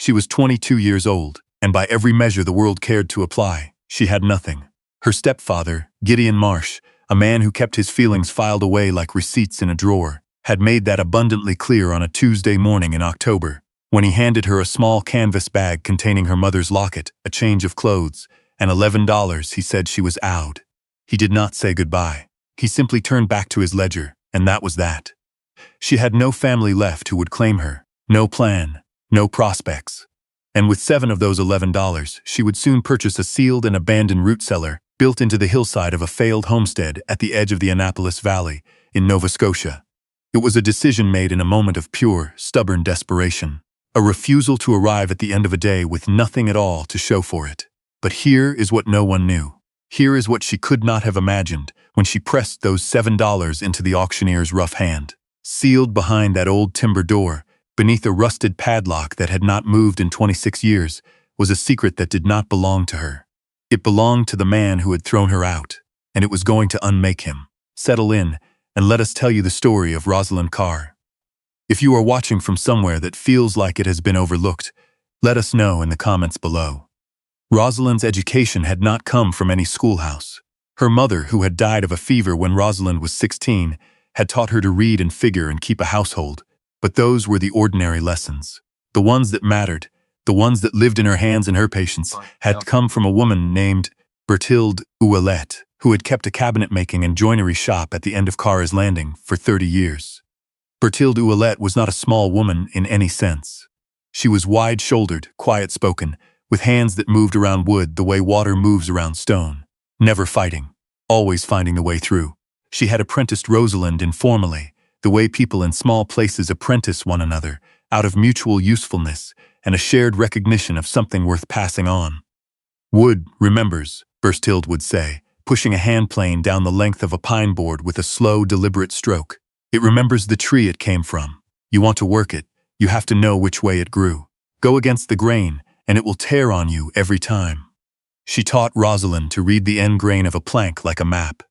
She was 22 years old, and by every measure the world cared to apply, she had nothing. Her stepfather, Gideon Marsh, a man who kept his feelings filed away like receipts in a drawer, had made that abundantly clear on a Tuesday morning in October, when he handed her a small canvas bag containing her mother's locket, a change of clothes, and $11. He said she was out. He did not say goodbye. He simply turned back to his ledger, and that was that. She had no family left who would claim her, no plan, no prospects. And with 7 of those $11, she would soon purchase a sealed and abandoned root cellar built into the hillside of a failed homestead at the edge of the Annapolis Valley in Nova Scotia. It was a decision made in a moment of pure, stubborn desperation, a refusal to arrive at the end of a day with nothing at all to show for it. But here is what no one knew. Here is what she could not have imagined when she pressed those $7 into the auctioneer's rough hand. Sealed behind that old timber door, beneath a rusted padlock that had not moved in 26 years, was a secret that did not belong to her. It belonged to the man who had thrown her out, and it was going to unmake him. Settle in, and let us tell you the story of Rosalind Carr. If you are watching from somewhere that feels like it has been overlooked, let us know in the comments below. Rosalind's education had not come from any schoolhouse. Her mother, who had died of a fever when Rosalind was 16, had taught her to read and figure and keep a household, but those were the ordinary lessons. The ones that mattered, the ones that lived in her hands and her patience, had come from a woman named Bertilde Ouellette, who had kept a cabinet-making and joinery shop at the end of Carr's Landing for 30 years. Bertilde Ouellette was not a small woman in any sense. She was wide-shouldered, quiet-spoken, with hands that moved around wood the way water moves around stone, never fighting, always finding the way through. She had apprenticed Rosalind informally, the way people in small places apprentice one another, out of mutual usefulness and a shared recognition of something worth passing on. Wood remembers, Bertilde would say, pushing a hand plane down the length of a pine board with a slow, deliberate stroke. It remembers the tree it came from. You want to work it, you have to know which way it grew. Go against the grain, and it will tear on you every time. She taught Rosalind to read the end grain of a plank like a map,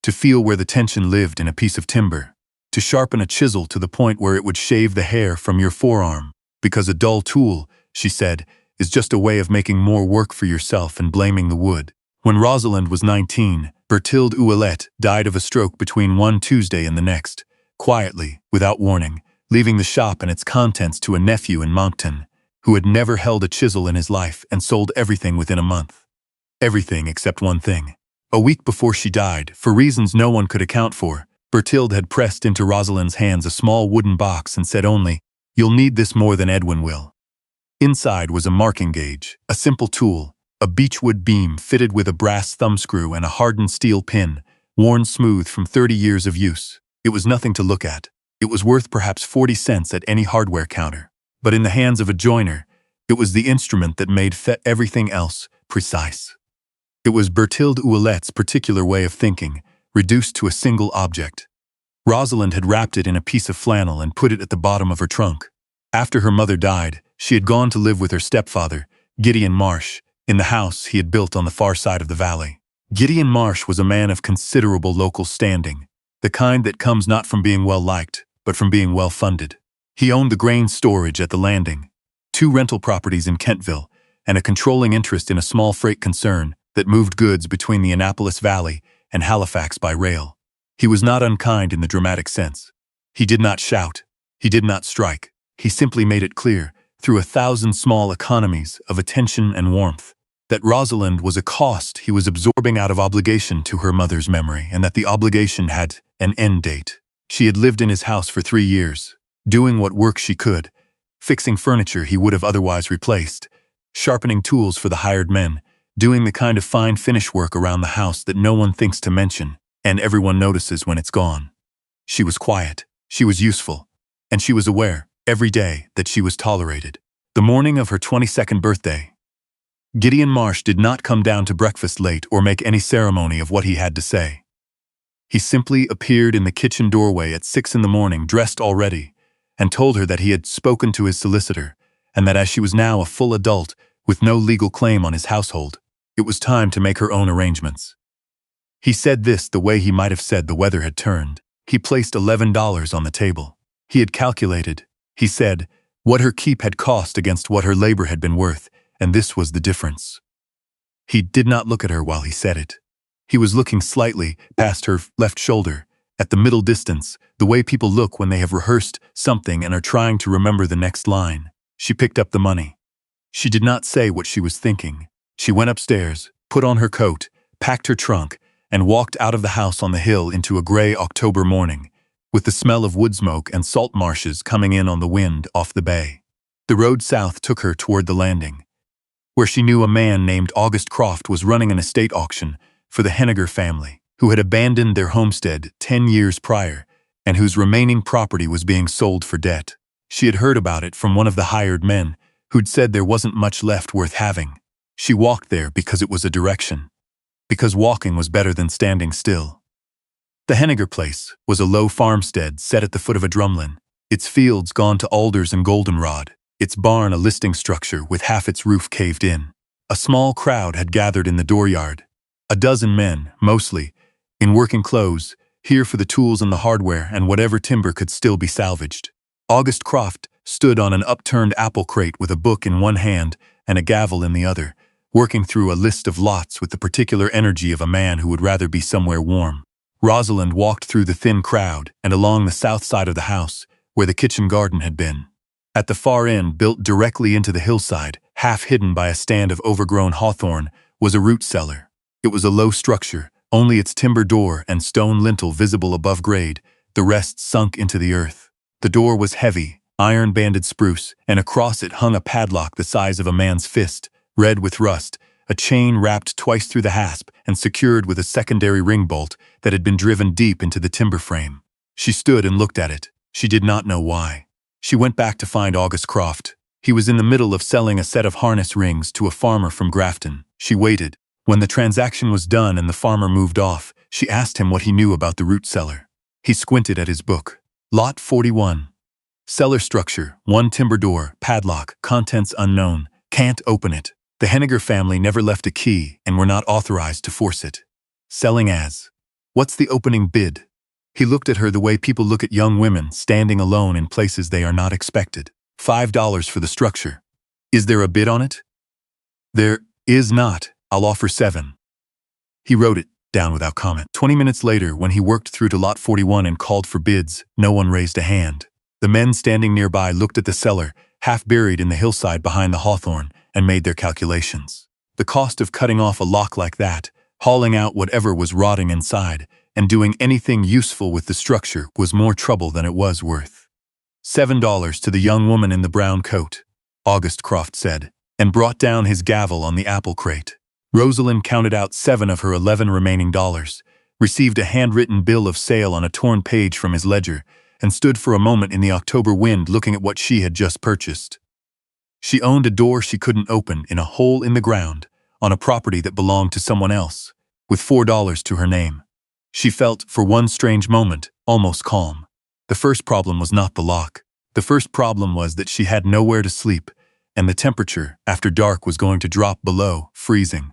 to feel where the tension lived in a piece of timber, to sharpen a chisel to the point where it would shave the hair from your forearm, because a dull tool, she said, is just a way of making more work for yourself and blaming the wood. When Rosalind was 19, Bertilde Ouellette died of a stroke between one Tuesday and the next, quietly, without warning, leaving the shop and its contents to a nephew in Moncton, who had never held a chisel in his life and sold everything within a month. Everything except one thing. A week before she died, for reasons no one could account for, Bertilde had pressed into Rosalind's hands a small wooden box and said only, "You'll need this more than Edwin will." Inside was a marking gauge, a simple tool, a beechwood beam fitted with a brass thumbscrew and a hardened steel pin, worn smooth from 30 years of use. It was nothing to look at. It was worth perhaps 40 cents at any hardware counter. But in the hands of a joiner, it was the instrument that made everything else precise. It was Bertilde Ouellette's particular way of thinking, reduced to a single object. Rosalind had wrapped it in a piece of flannel and put it at the bottom of her trunk. After her mother died, she had gone to live with her stepfather, Gideon Marsh, in the house he had built on the far side of the valley. Gideon Marsh was a man of considerable local standing, the kind that comes not from being well-liked, but from being well-funded. He owned the grain storage at the Landing, 2 rental properties in Kentville, and a controlling interest in a small freight concern that moved goods between the Annapolis Valley and Halifax by rail. He was not unkind in the dramatic sense. He did not shout. He did not strike. He simply made it clear, through 1,000 small economies of attention and warmth, that Rosalind was a cost he was absorbing out of obligation to her mother's memory, and that the obligation had an end date. She had lived in his house for 3 years, doing what work she could, fixing furniture he would have otherwise replaced, sharpening tools for the hired men, doing the kind of fine finish work around the house that no one thinks to mention, and everyone notices when it's gone. She was quiet, she was useful, and she was aware, every day, that she was tolerated. The morning of her 22nd birthday, Gideon Marsh did not come down to breakfast late or make any ceremony of what he had to say. He simply appeared in the kitchen doorway at 6 in the morning, dressed already, and told her that he had spoken to his solicitor, and that as she was now a full adult with no legal claim on his household, it was time to make her own arrangements. He said this the way he might have said the weather had turned. He placed $11 on the table. He had calculated, he said, What her keep had cost against what her labor had been worth, and this was the difference. He did not look at her while he said it. He was looking slightly past her left shoulder, at the middle distance, the way people look when they have rehearsed something and are trying to remember the next line. She picked up the money. She did not say what she was thinking. She went upstairs, put on her coat, packed her trunk, and walked out of the house on the hill into a gray October morning, with the smell of wood smoke and salt marshes coming in on the wind off the bay. The road south took her toward the landing, where she knew a man named August Croft was running an estate auction for the Henniger family, who had abandoned their homestead 10 years prior and whose remaining property was being sold for debt. She had heard about it from one of the hired men, who'd said there wasn't much left worth having. She walked there because it was a direction, because walking was better than standing still. The Henniger place was a low farmstead set at the foot of a drumlin, its fields gone to alders and goldenrod, its barn a listing structure with half its roof caved in. A small crowd had gathered in the dooryard. A dozen men, mostly, in working clothes, here for the tools and the hardware and whatever timber could still be salvaged. August Croft stood on an upturned apple crate with a book in one hand and a gavel in the other, working through a list of lots with the particular energy of a man who would rather be somewhere warm. Rosalind walked through the thin crowd and along the south side of the house, where the kitchen garden had been. At the far end, built directly into the hillside, half hidden by a stand of overgrown hawthorn, was a root cellar. It was a low structure, only its timber door and stone lintel visible above grade, the rest sunk into the earth. The door was heavy, iron-banded spruce, and across it hung a padlock the size of a man's fist, red with rust, a chain wrapped twice through the hasp and secured with a secondary ring bolt that had been driven deep into the timber frame. She stood and looked at it. She did not know why. She went back to find August Croft. He was in the middle of selling a set of harness rings to a farmer from Grafton. She waited. When the transaction was done and the farmer moved off, she asked him what he knew about the root cellar. He squinted at his book. Lot 41. Cellar structure, one timber door, padlock, contents unknown. Can't open it. The Henniger family never left a key and were not authorized to force it. Selling as. What's the opening bid? He looked at her the way people look at young women standing alone in places they are not expected. $5 for the structure. Is there a bid on it? There is not. I'll offer $7. He wrote it down without comment. 20 minutes later, when he worked through to Lot 41 and called for bids, no one raised a hand. The men standing nearby looked at the cellar, half buried in the hillside behind the hawthorn, and made their calculations. The cost of cutting off a lock like that, hauling out whatever was rotting inside, and doing anything useful with the structure was more trouble than it was worth. $7 to the young woman in the brown coat, August Croft said, and brought down his gavel on the apple crate. Rosalind counted out 7 of her 11 remaining dollars, received a handwritten bill of sale on a torn page from his ledger, and stood for a moment in the October wind looking at what she had just purchased. She owned a door she couldn't open in a hole in the ground, on a property that belonged to someone else, with $4 to her name. She felt, for one strange moment, almost calm. The first problem was not the lock. The first problem was that she had nowhere to sleep, and the temperature, after dark, was going to drop below freezing.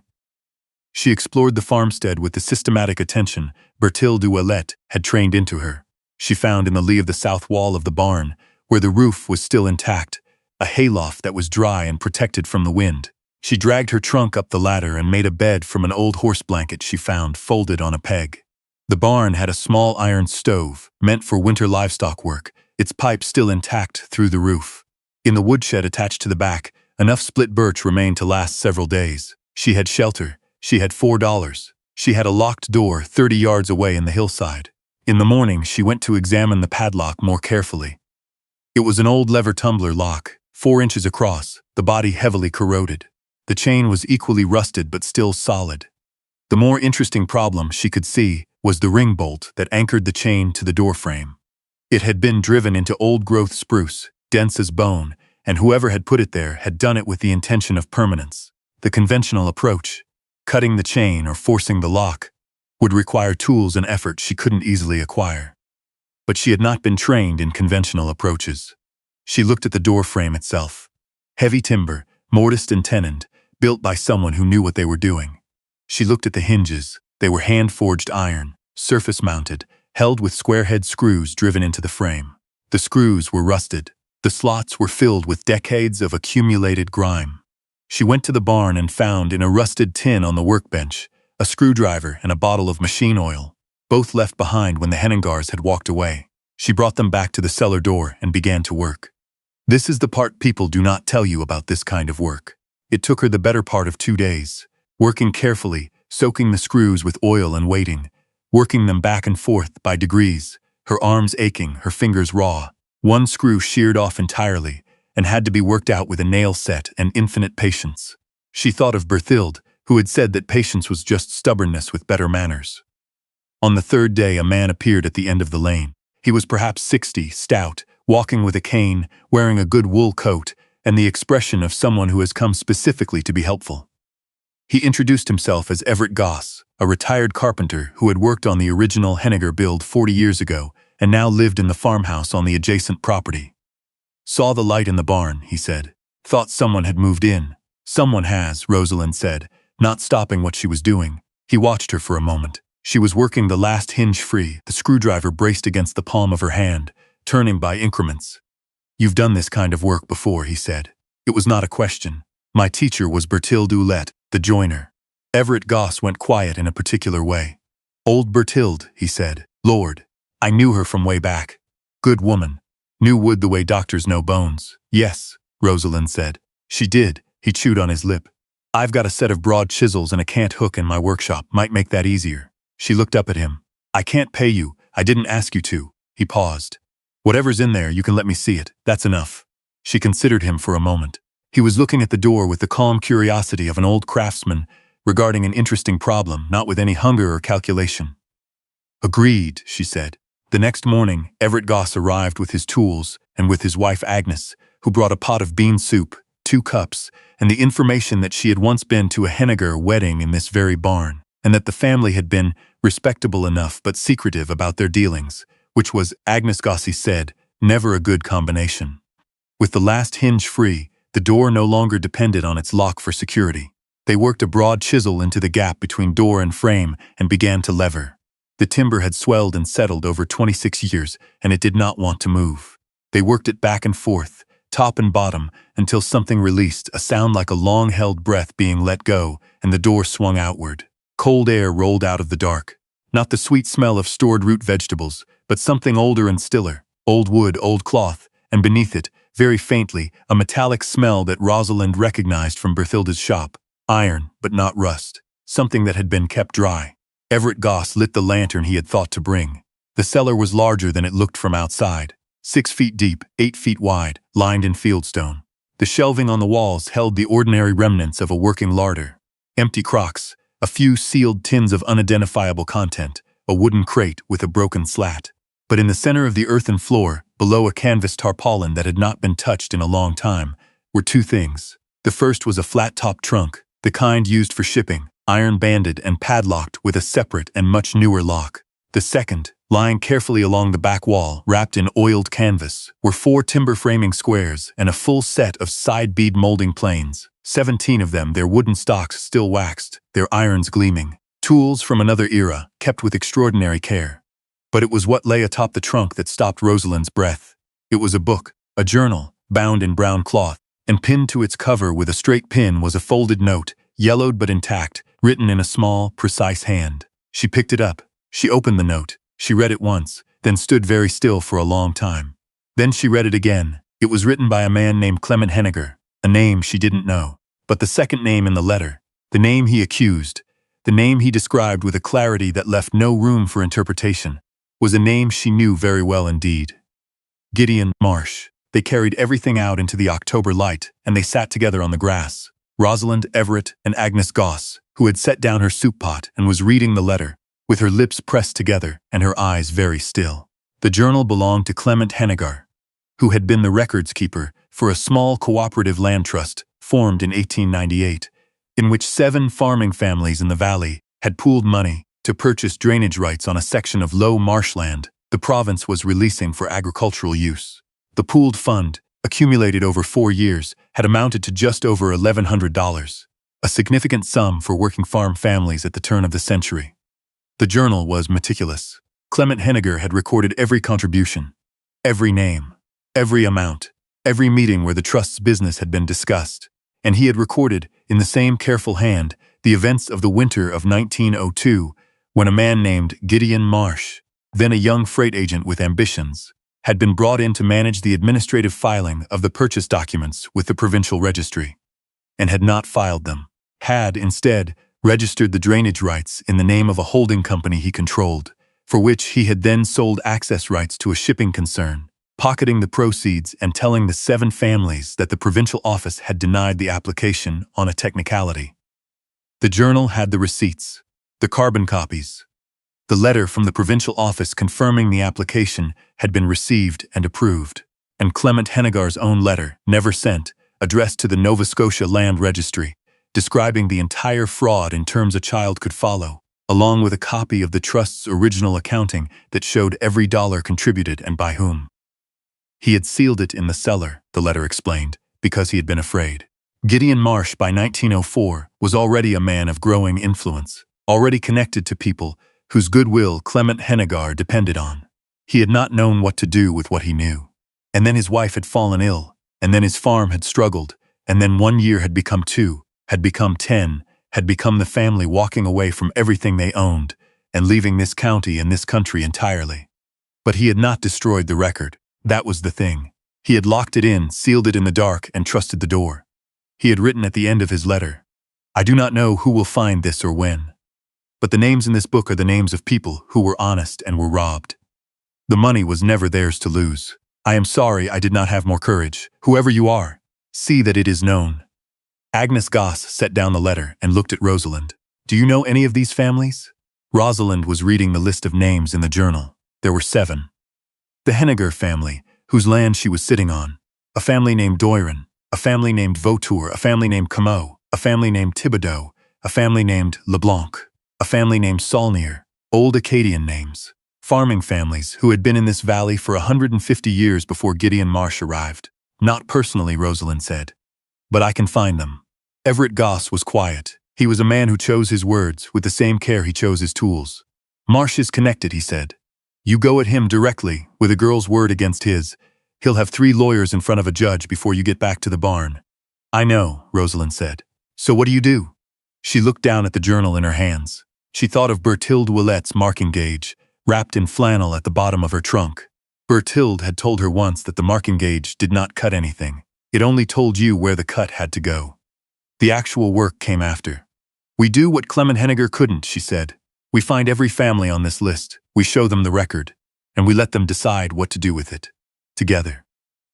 She explored the farmstead with the systematic attention Bertil de Ouellette had trained into her. She found in the lee of the south wall of the barn, where the roof was still intact, a hayloft that was dry and protected from the wind. She dragged her trunk up the ladder and made a bed from an old horse blanket she found folded on a peg. The barn had a small iron stove, meant for winter livestock work, its pipe still intact through the roof. In the woodshed attached to the back, enough split birch remained to last several days. She had shelter. She had $4. She had a locked door 30 yards away in the hillside. In the morning, she went to examine the padlock more carefully. It was an old lever tumbler lock, 4 inches across, the body heavily corroded. The chain was equally rusted but still solid. The more interesting problem she could see was the ring bolt that anchored the chain to the door frame. It had been driven into old-growth spruce, dense as bone, and whoever had put it there had done it with the intention of permanence. The conventional approach, cutting the chain or forcing the lock, would require tools and effort she couldn't easily acquire. But she had not been trained in conventional approaches. She looked at the door frame itself. Heavy timber, mortised and tenoned, built by someone who knew what they were doing. She looked at the hinges. They were hand-forged iron, surface-mounted, held with square-head screws driven into the frame. The screws were rusted. The slots were filled with decades of accumulated grime. She went to the barn and found in a rusted tin on the workbench a screwdriver and a bottle of machine oil, both left behind when the Henningars had walked away. She brought them back to the cellar door and began to work. This is the part people do not tell you about this kind of work. It took her the better part of 2 days, working carefully, soaking the screws with oil and waiting, working them back and forth by degrees, her arms aching, her fingers raw. One screw sheared off entirely and had to be worked out with a nail set and infinite patience. She thought of Berthild, who had said that patience was just stubbornness with better manners. On the 3rd day, a man appeared at the end of the lane. He was perhaps 60, stout, walking with a cane, wearing a good wool coat, and the expression of someone who has come specifically to be helpful. He introduced himself as Everett Goss, a retired carpenter who had worked on the original Hennigar build 40 years ago and now lived in the farmhouse on the adjacent property. "Saw the light in the barn," he said. "Thought someone had moved in." "Someone has," Rosalind said, not stopping what she was doing. He watched her for a moment. She was working the last hinge free, the screwdriver braced against the palm of her hand, turning by increments. "You've done this kind of work before," he said. It was not a question. "My teacher was Berthild Ouellette, the joiner." Everett Goss went quiet in a particular way. "Old Berthild," he said. "Lord, I knew her from way back. Good woman. Knew wood the way doctors know bones." "Yes," Rosalind said. "She did." He chewed on his lip. "I've got a set of broad chisels and a cant hook in my workshop. Might make that easier." She looked up at him. "I can't pay you. I didn't ask you to." He paused. "Whatever's in there, you can let me see it. That's enough." She considered him for a moment. He was looking at the door with the calm curiosity of an old craftsman regarding an interesting problem, not with any hunger or calculation. "Agreed," she said. The next morning, Everett Goss arrived with his tools and with his wife Agnes, who brought a pot of bean soup, 2 cups, and the information that she had once been to a Hennigar wedding in this very barn, and that the family had been respectable enough but secretive about their dealings, which was, Agnes Gossi said, never a good combination. With the last hinge free, the door no longer depended on its lock for security. They worked a broad chisel into the gap between door and frame and began to lever. The timber had swelled and settled over 26 years, and it did not want to move. They worked it back and forth, top and bottom, until something released, a sound like a long-held breath being let go, and the door swung outward. Cold air rolled out of the dark. Not the sweet smell of stored root vegetables, but something older and stiller, old wood, old cloth, and beneath it, very faintly, a metallic smell that Rosalind recognized from Berthilda's shop. Iron, but not rust. Something that had been kept dry. Everett Goss lit the lantern he had thought to bring. The cellar was larger than it looked from outside. 6 feet deep, 8 feet wide, lined in fieldstone. The shelving on the walls held the ordinary remnants of a working larder. Empty crocks, a few sealed tins of unidentifiable content, a wooden crate with a broken slat. But in the center of the earthen floor, below a canvas tarpaulin that had not been touched in a long time, were 2 things. The first was a flat-top trunk, the kind used for shipping, iron-banded and padlocked with a separate and much newer lock. The second, lying carefully along the back wall, wrapped in oiled canvas, were 4 timber framing squares and a full set of side bead molding planes, 17 of them, their wooden stocks still waxed, their irons gleaming. Tools from another era, kept with extraordinary care. But it was what lay atop the trunk that stopped Rosalind's breath. It was a book, a journal, bound in brown cloth, and pinned to its cover with a straight pin was a folded note, yellowed but intact, written in a small, precise hand. She picked it up. She opened the note. She read it once, then stood very still for a long time. Then she read it again. It was written by a man named Clement Hennigar, a name she didn't know. But the second name in the letter, the name he accused, the name he described with a clarity that left no room for interpretation, was a name she knew very well indeed. Gideon Marsh. They carried everything out into the October light, and they sat together on the grass. Rosalind, Everett, and Agnes Goss, who had set down her soup pot and was reading the letter, with her lips pressed together and her eyes very still. The journal belonged to Clement Hennigar, who had been the records keeper for a small cooperative land trust formed in 1898, in which 7 farming families in the valley had pooled money to purchase drainage rights on a section of low marshland the province was releasing for agricultural use. The pooled fund, accumulated over 4 years, had amounted to just over $1,100, a significant sum for working farm families at the turn of the century. The journal was meticulous. Clement Hennigar had recorded every contribution, every name, every amount, every meeting where the trust's business had been discussed, and he had recorded, in the same careful hand, the events of the winter of 1902, when a man named Gideon Marsh, then a young freight agent with ambitions, had been brought in to manage the administrative filing of the purchase documents with the provincial registry, and had not filed them, had, instead, registered the drainage rights in the name of a holding company he controlled, for which he had then sold access rights to a shipping concern, pocketing the proceeds and telling the 7 families that the provincial office had denied the application on a technicality. The journal had the receipts, the carbon copies. The letter from the provincial office confirming the application had been received and approved, and Clement Hennigar's own letter, never sent, addressed to the Nova Scotia Land Registry, describing the entire fraud in terms a child could follow, along with a copy of the trust's original accounting that showed every dollar contributed and by whom. He had sealed it in the cellar, the letter explained, because he had been afraid. Gideon Marsh, by 1904, was already a man of growing influence, already connected to people whose goodwill Clement Hennigar depended on. He had not known what to do with what he knew. And then his wife had fallen ill, and then his farm had struggled, and then 1 year had become 2, had become 10, had become the family walking away from everything they owned and leaving this county and this country entirely. But he had not destroyed the record. That was the thing. He had locked it in, sealed it in the dark, and trusted the door. He had written at the end of his letter, "I do not know who will find this or when. But the names in this book are the names of people who were honest and were robbed. The money was never theirs to lose. I am sorry I did not have more courage. Whoever you are, see that it is known." Agnes Goss set down the letter and looked at Rosalind. "Do you know any of these families?" Rosalind was reading the list of names in the journal. There were 7. The Hennigar family, whose land she was sitting on, a family named Doiron, a family named Vautour, a family named Comeau, a family named Thibodeau, a family named LeBlanc, a family named Saulnier, old Acadian names, farming families who had been in this valley for 150 years before Gideon Marsh arrived. "Not personally," Rosalind said, "but I can find them." Everett Goss was quiet. He was a man who chose his words with the same care he chose his tools. "Marsh is connected," he said. "You go at him directly, with a girl's word against his. He'll have 3 lawyers in front of a judge before you get back to the barn." "I know," Rosalind said. "So what do you do?" She looked down at the journal in her hands. She thought of Berthilde Ouellette's marking gauge, wrapped in flannel at the bottom of her trunk. Berthilde had told her once that the marking gauge did not cut anything. It only told you where the cut had to go. The actual work came after. "We do what Clement Hennigar couldn't," she said. "We find every family on this list, we show them the record, and we let them decide what to do with it. Together."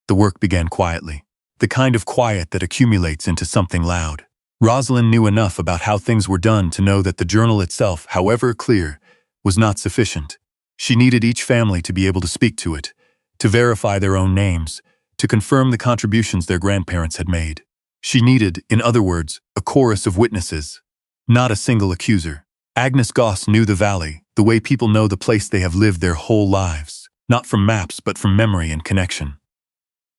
The work began quietly, the kind of quiet that accumulates into something loud. Rosalind knew enough about how things were done to know that the journal itself, however clear, was not sufficient. She needed each family to be able to speak to it, to verify their own names, to confirm the contributions their grandparents had made. She needed, in other words, a chorus of witnesses, not a single accuser. Agnes Goss knew the valley, the way people know the place they have lived their whole lives, not from maps but from memory and connection.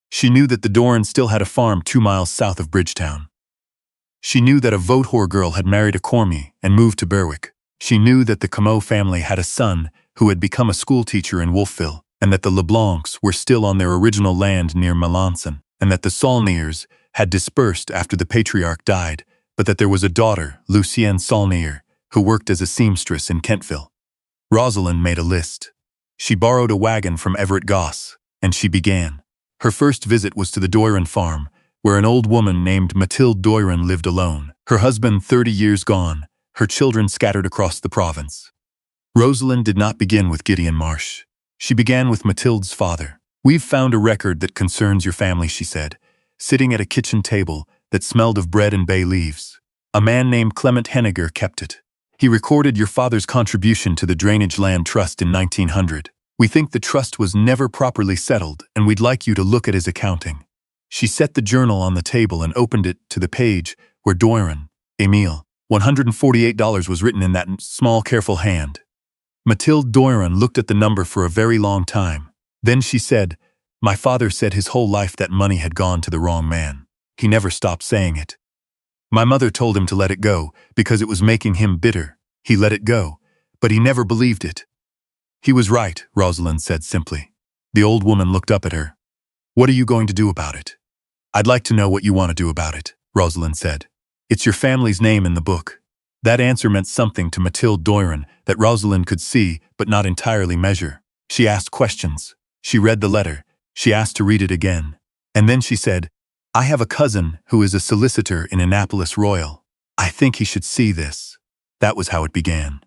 She knew that the Dorans still had a farm 2 miles south of Bridgetown. She knew that a Vautour girl had married a Cormier and moved to Berwick. She knew that the Comeau family had a son who had become a schoolteacher in Wolfville, and that the LeBlancs were still on their original land near Melanson, and that the Saulniers had dispersed after the patriarch died, but that there was a daughter, Lucienne Saulnier, who worked as a seamstress in Kentville. Rosalind made a list. She borrowed a wagon from Everett Goss, and she began. Her first visit was to the Doiron farm, where an old woman named Mathilde Doiron lived alone, her husband 30 years gone, her children scattered across the province. Rosalind did not begin with Gideon Marsh. She began with Mathilde's father. "We've found a record that concerns your family," she said, sitting at a kitchen table that smelled of bread and bay leaves. "A man named Clement Hennigar kept it. He recorded your father's contribution to the Drainage Land Trust in 1900. We think the trust was never properly settled, and we'd like you to look at his accounting." She set the journal on the table and opened it to the page where Doiron, Emile, $148 was written in that small, careful hand. Mathilde Doiron looked at the number for a very long time. Then she said, "My father said his whole life that money had gone to the wrong man. He never stopped saying it. My mother told him to let it go because it was making him bitter. He let it go, but he never believed it." "He was right," Rosalind said simply. The old woman looked up at her. What are you going to do about it? I'd like to know what you want to do about it, Rosalind said. It's your family's name in the book. That answer meant something to Mathilde Doiron that Rosalind could see but not entirely measure. She asked questions. She read the letter. She asked to read it again. And then she said, I have a cousin who is a solicitor in Annapolis Royal. I think he should see this. That was how it began.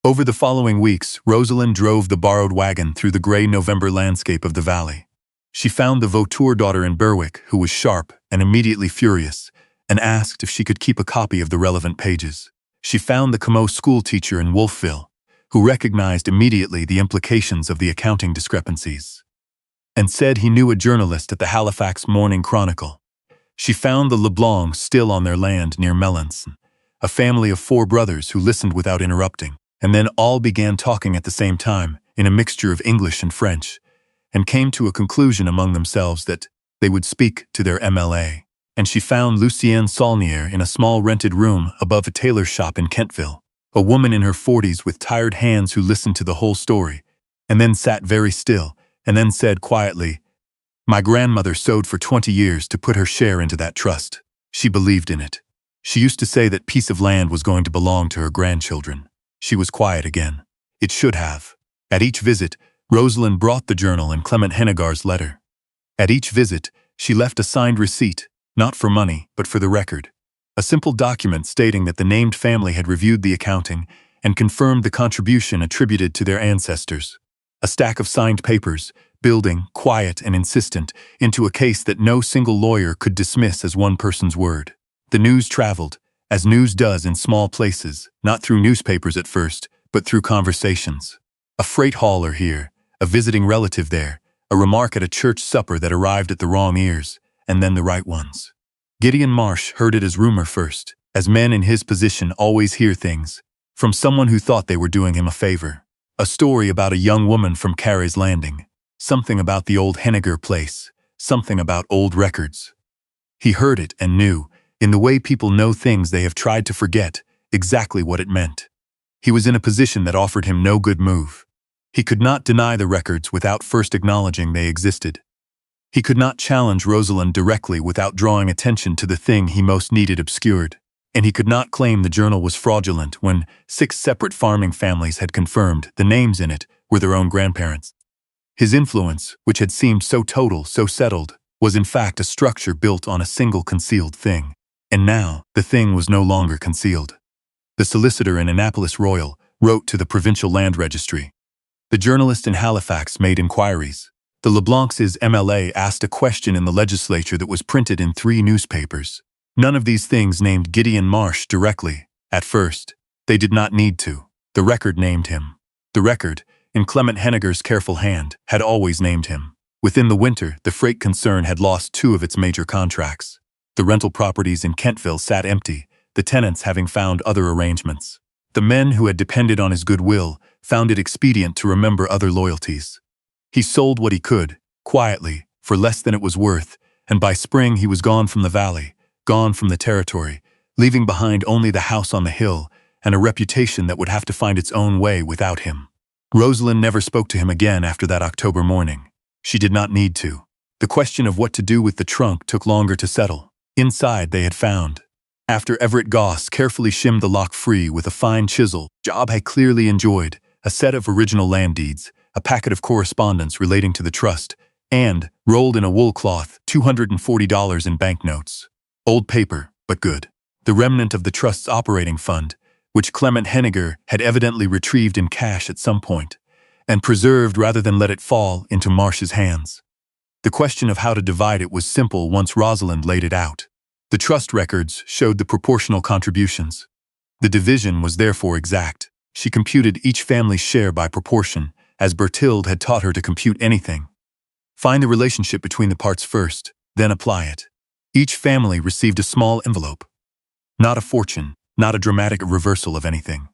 Over the following weeks, Rosalind drove the borrowed wagon through the gray November landscape of the valley. She found the Vautour daughter in Berwick, who was sharp and immediately furious, and asked if she could keep a copy of the relevant pages. She found the Comeau schoolteacher in Wolfville, who recognized immediately the implications of the accounting discrepancies, and said he knew a journalist at the Halifax Morning Chronicle. She found the Leblancs still on their land near Melanson, a family of 4 brothers who listened without interrupting, and then all began talking at the same time in a mixture of English and French, and came to a conclusion among themselves that they would speak to their MLA. And she found Lucienne Saulnier in a small rented room above a tailor's shop in Kentville, a woman in her 40s with tired hands who listened to the whole story, and then sat very still, and then said quietly, My grandmother sewed for 20 years to put her share into that trust. She believed in it. She used to say that piece of land was going to belong to her grandchildren. She was quiet again. It should have. At each visit, Rosalind brought the journal and Clement Hennigar's letter. At each visit, she left a signed receipt, not for money, but for the record. A simple document stating that the named family had reviewed the accounting and confirmed the contribution attributed to their ancestors. A stack of signed papers, building, quiet and insistent, into a case that no single lawyer could dismiss as one person's word. The news traveled, as news does in small places, not through newspapers at first, but through conversations. A freight hauler here, a visiting relative there, a remark at a church supper that arrived at the wrong ears, and then the right ones. Gideon Marsh heard it as rumor first, as men in his position always hear things, from someone who thought they were doing him a favor. A story about a young woman from Carey's Landing, something about the old Hennigar place, something about old records. He heard it and knew, in the way people know things they have tried to forget, exactly what it meant. He was in a position that offered him no good move. He could not deny the records without first acknowledging they existed. He could not challenge Rosalind directly without drawing attention to the thing he most needed obscured, and he could not claim the journal was fraudulent when 6 separate farming families had confirmed the names in it were their own grandparents. His influence, which had seemed so total, so settled, was in fact a structure built on a single concealed thing, and now the thing was no longer concealed. The solicitor in Annapolis Royal wrote to the Provincial Land Registry. The journalist in Halifax made inquiries. The Leblancs' MLA asked a question in the legislature that was printed in 3 newspapers. None of these things named Gideon Marsh directly, at first. They did not need to. The record named him. The record, in Clement Hennigar's careful hand, had always named him. Within the winter, the freight concern had lost 2 of its major contracts. The rental properties in Kentville sat empty, the tenants having found other arrangements. The men who had depended on his goodwill found it expedient to remember other loyalties. He sold what he could, quietly, for less than it was worth, and by spring he was gone from the valley, gone from the territory, leaving behind only the house on the hill and a reputation that would have to find its own way without him. Rosalind never spoke to him again after that October morning. She did not need to. The question of what to do with the trunk took longer to settle. Inside they had found, after Everett Goss carefully shimmed the lock free with a fine chisel Job had clearly enjoyed, a set of original land deeds, a packet of correspondence relating to the trust, and, rolled in a wool cloth, $240 in banknotes. Old paper, but good. The remnant of the trust's operating fund, which Clement Hennigar had evidently retrieved in cash at some point, and preserved rather than let it fall into Marsh's hands. The question of how to divide it was simple once Rosalind laid it out. The trust records showed the proportional contributions. The division was therefore exact. She computed each family's share by proportion, as Bertilde had taught her to compute anything. Find the relationship between the parts first, then apply it. Each family received a small envelope. Not a fortune, not a dramatic reversal of anything,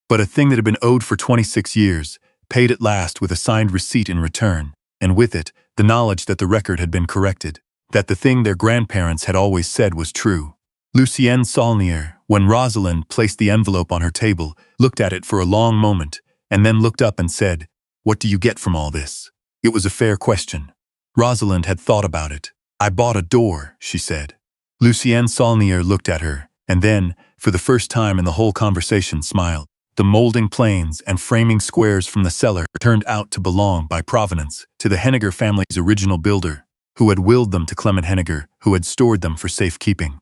but a thing that had been owed for 26 years, paid at last with a signed receipt in return, and with it, the knowledge that the record had been corrected, that the thing their grandparents had always said was true. Lucienne Saulnier, when Rosalind placed the envelope on her table, looked at it for a long moment, and then looked up and said, "What do you get from all this?" It was a fair question. Rosalind had thought about it. "I bought a door," she said. Lucienne Saulnier looked at her, and then, for the first time in the whole conversation, smiled. The molding planes and framing squares from the cellar turned out to belong, by provenance, to the Henniger family's original builder, who had willed them to Clement Henniger, who had stored them for safekeeping.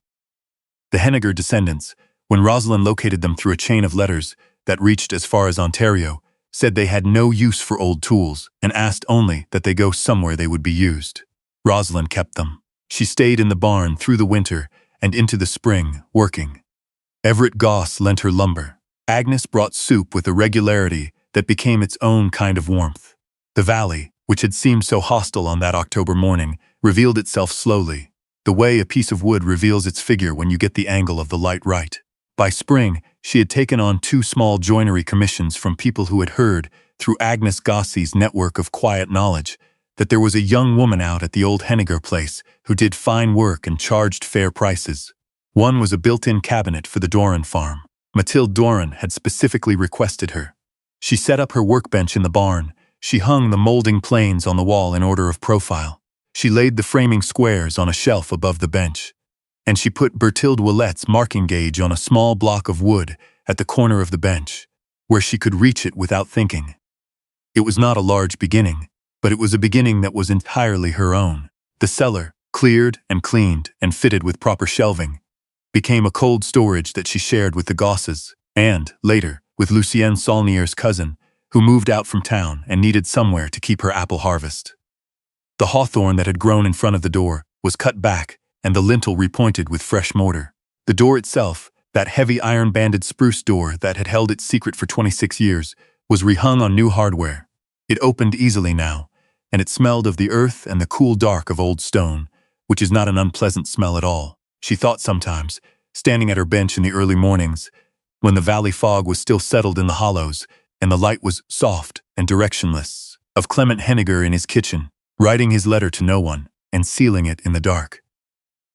The Henniger descendants, when Rosalind located them through a chain of letters that reached as far as Ontario, said they had no use for old tools and asked only that they go somewhere they would be used. Rosalind kept them. She stayed in the barn through the winter and into the spring, working. Everett Goss lent her lumber. Agnes brought soup with a regularity that became its own kind of warmth. The valley, which had seemed so hostile on that October morning, revealed itself slowly, the way a piece of wood reveals its figure when you get the angle of the light right. By spring, she had taken on 2 small joinery commissions from people who had heard, through Agnes Gossie's network of quiet knowledge, that there was a young woman out at the old Henniger place who did fine work and charged fair prices. One was a built-in cabinet for the Doran farm. Mathilde Doran had specifically requested her. She set up her workbench in the barn. She hung the molding planes on the wall in order of profile. She laid the framing squares on a shelf above the bench. And she put Berthilde Ouellette's marking gauge on a small block of wood at the corner of the bench, where she could reach it without thinking. It was not a large beginning, but it was a beginning that was entirely her own. The cellar, cleared and cleaned and fitted with proper shelving, became a cold storage that she shared with the Gosses, and, later, with Lucienne Saulnier's cousin, who moved out from town and needed somewhere to keep her apple harvest. The hawthorn that had grown in front of the door was cut back and the lintel repointed with fresh mortar. The door itself, that heavy iron-banded spruce door that had held its secret for 26 years, was rehung on new hardware. It opened easily now, and it smelled of the earth and the cool dark of old stone, which is not an unpleasant smell at all. She thought sometimes, standing at her bench in the early mornings, when the valley fog was still settled in the hollows, and the light was soft and directionless, of Clement Henniger in his kitchen, writing his letter to no one, and sealing it in the dark.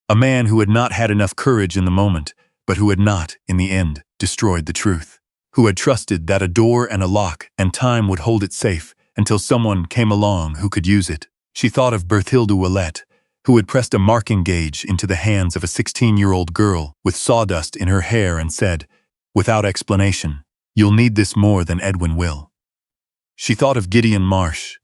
A man who had not had enough courage in the moment, but who had not, in the end, destroyed the truth. Who had trusted that a door and a lock and time would hold it safe until someone came along who could use it. She thought of Berthilde Ouellette, who had pressed a marking gauge into the hands of a 16-year-old girl with sawdust in her hair and said, without explanation, "You'll need this more than Edwin will." She thought of Gideon Marsh,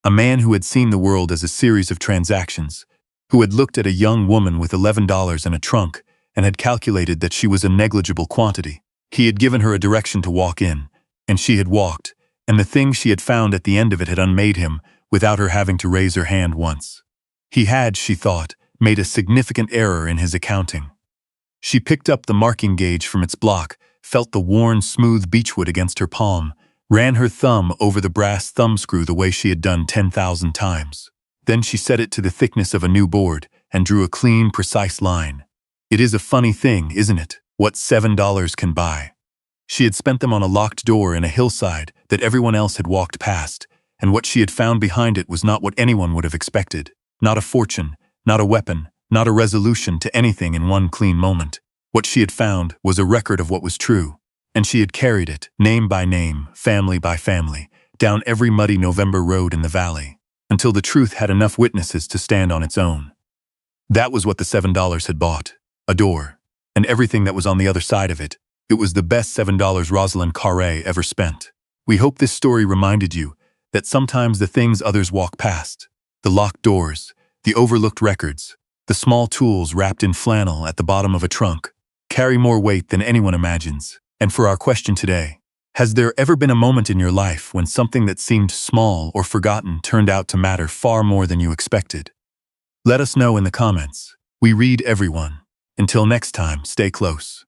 a man who had seen the world as a series of transactions, who had looked at a young woman with $11 in a trunk and had calculated that she was a negligible quantity. He had given her a direction to walk in, and she had walked, and the thing she had found at the end of it had unmade him without her having to raise her hand once. He had, she thought, made a significant error in his accounting. She picked up the marking gauge from its block, felt the worn, smooth beechwood against her palm, ran her thumb over the brass thumbscrew the way she had done 10,000 times. Then she set it to the thickness of a new board and drew a clean, precise line. It is a funny thing, isn't it, what $7 can buy? She had spent them on a locked door in a hillside that everyone else had walked past, and what she had found behind it was not what anyone would have expected. Not a fortune, not a weapon, not a resolution to anything in one clean moment. What she had found was a record of what was true, and she had carried it, name by name, family by family, down every muddy November road in the valley, until the truth had enough witnesses to stand on its own. That was what the $7 had bought, a door, and everything that was on the other side of it. It was the best $7 Rosalind Carré ever spent. We hope this story reminded you that sometimes the things others walk past, the locked doors, the overlooked records, the small tools wrapped in flannel at the bottom of a trunk, carry more weight than anyone imagines. And for our question today, has there ever been a moment in your life when something that seemed small or forgotten turned out to matter far more than you expected? Let us know in the comments. We read everyone. Until next time, stay close.